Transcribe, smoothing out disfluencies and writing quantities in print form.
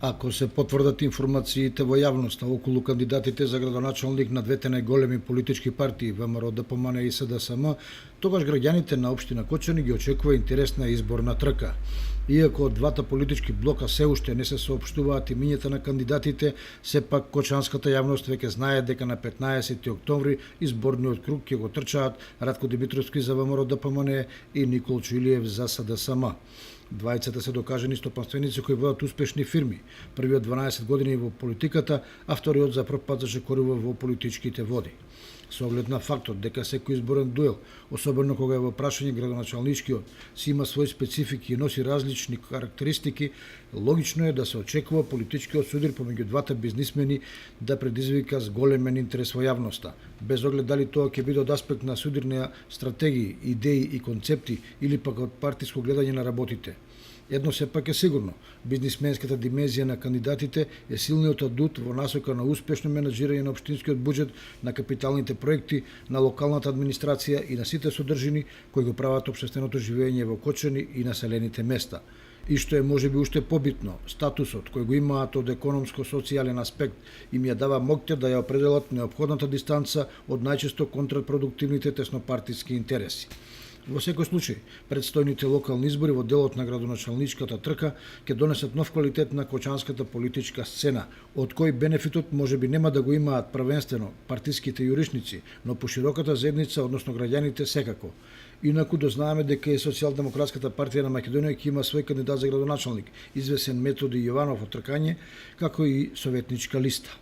Ако се потврдат информациите во јавноста околу кандидатите за градоначалник на двете најголеми политички партии ВМРО, ДПМН и СДСМ, тогаш граѓаните на општина Кочани ги очекува интересна изборна трка. Иако од двата политички блока се уште не се соопштуваат имињата на кандидатите, сепак кочанската јавност веќе знае дека на 15 октомври изборниот круг ќе го трчаат Радко Димитровски за ВМРО, ДПМН и Никол Чуилиев за СДСМ. Двајцата се докажани стопанственици кои водат успешни фирми. Првиот 12 години во политиката, а вториот за прв пат зашекорува во политичките води. Со оглед на фактот дека секој изборен дуел, особено кога е во прашање градоначалничкиот, си има свои специфики и носи различни карактеристики, логично е да се очекува политичкиот судир помеѓу двата бизнисмени да предизвика зголемен интерес во јавноста, без оглед дали тоа ќе биде од аспект на судирни стратегии, идеи и концепти или пак од партиско гледање на работите. Едно сепак е сигурно, бизнисменската димензија на кандидатите е силниот адут во насока на успешно менаџирање на општинскиот буџет, на капиталните проекти, на локалната администрација и на сите содржини кои го прават општественото живење во Кочани и населените места. И што е можеби уште побитно, статусот кој го имаат од економско-социјален аспект им ја дава моќта да ја определат неопходната дистанца од најчесто контрапродуктивните теснопартиски интереси. Во секој случај, предстојните локални избори во делот на градоначалничката трка ќе донесат нов квалитет на кочанската политичка сцена, од кој бенефитот можеби нема да го имаат првенствено партиските јуришници, но пошироката заедница, односно граѓаните секако. Инаку дознаеме дека и Социјалдемократската партија на Македонија ќе има свој кандидат за градоначалник, извесен Методи Јованов од Тркање, како и советничка листа.